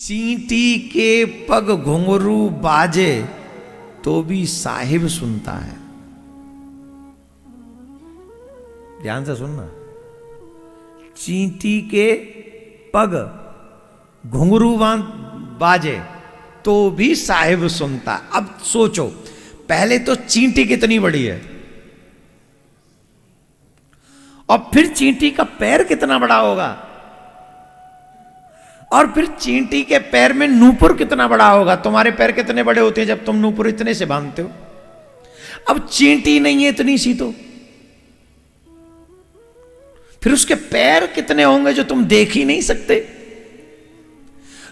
चींटी के पग घुंघरू बाजे तो भी साहिब सुनता है। ध्यान से सुनना। चींटी के पग घुंघरू बाजे तो भी साहिब सुनता। अब सोचो, पहले तो चींटी कितनी बड़ी है और फिर चींटी का पैर कितना बड़ा होगा और फिर चींटी के पैर में नूपुर कितना बड़ा होगा। तुम्हारे पैर कितने बड़े होते हैं जब तुम नूपुर इतने से बांधते हो। अब चींटी नहीं है इतनी सी, तो फिर उसके पैर कितने होंगे जो तुम देख ही नहीं सकते।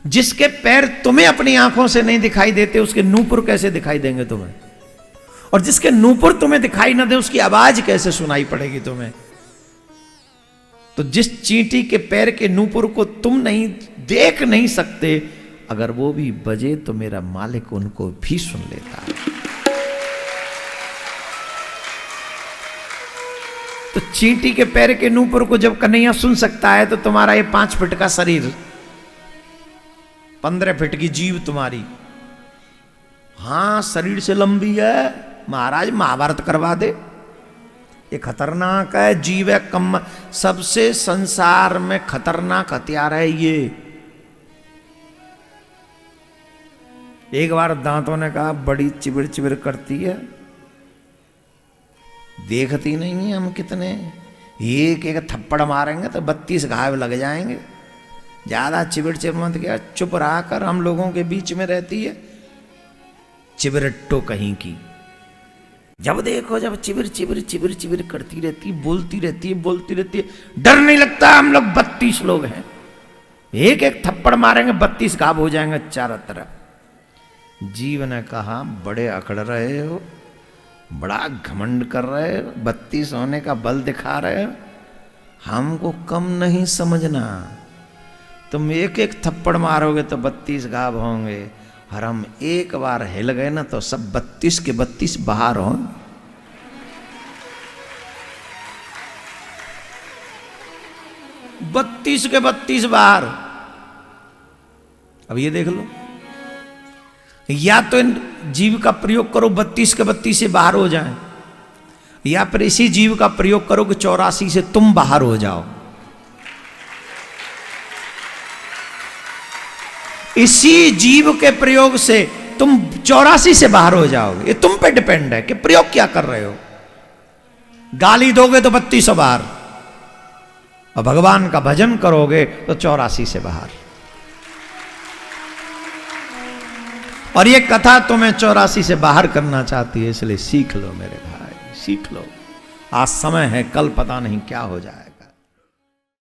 जिसके पैर तुम्हें अपनी आंखों से नहीं दिखाई देते उसके नूपुर कैसे दिखाई देंगे तुम्हें, और जिसके नूपुर तुम्हें दिखाई ना दे उसकी आवाज कैसे सुनाई पड़ेगी तुम्हें। तो जिस चींटी के पैर के नूपुर को तुम नहीं देख नहीं सकते, अगर वो भी बजे तो मेरा मालिक उनको भी सुन लेता है। तो चींटी के पैर के नूपुर को जब कन्हैया सुन सकता है तो तुम्हारा ये 5 फीट का शरीर, 15 फीट की जीव तुम्हारी, हां शरीर से लंबी है, महाराज महाभारत करवा दे। ये खतरनाक है, जीव है, कम सबसे संसार में खतरनाक हथियार है ये। एक बार दांतों ने कहा बड़ी चिबिर चिबिर करती है, देखती नहीं है हम कितने, एक एक थप्पड़ मारेंगे तो 32 घाव लग जाएंगे। ज्यादा चिबिर चिबिर मत किया, चुप रहा कर, हम लोगों के बीच में रहती है चिबिरट्टो कहीं की। जब देखो जब चिबिर चिबिर चिबिर चिबिर करती रहती, बोलती रहती है, बोलती रहती है। डर नहीं लगता, हम लोग 32 लोग हैं, एक एक थप्पड़ मारेंगे 32 घाव हो जाएंगे चारों तरफ। जीव ने कहा बड़े अकड़ रहे हो, बड़ा घमंड कर रहे हो, 32 होने का बल दिखा रहे हो, हमको कम नहीं समझना। तुम एक एक थप्पड़ मारोगे तो 32 घाव होंगे, और हम एक बार हिल गए ना तो सब 32 के 32 बाहर हों। बत्तीस के 32 बाहर। अब ये देख लो, या तो इन जीव का प्रयोग करो 32 के 32 से बाहर हो जाएं, या फिर इसी जीव का प्रयोग करो कि 84 से तुम बाहर हो जाओ। इसी जीव के प्रयोग से तुम 84 से बाहर हो जाओगे। ये तुम पे डिपेंड है कि प्रयोग क्या कर रहे हो। गाली दोगे तो 32 बाहर, और भगवान का भजन करोगे तो 84 से बाहर। और ये कथा तुम्हें 84 से बाहर करना चाहती है, इसलिए सीख लो मेरे भाई, सीख लो। आज समय है, कल पता नहीं क्या हो जाएगा।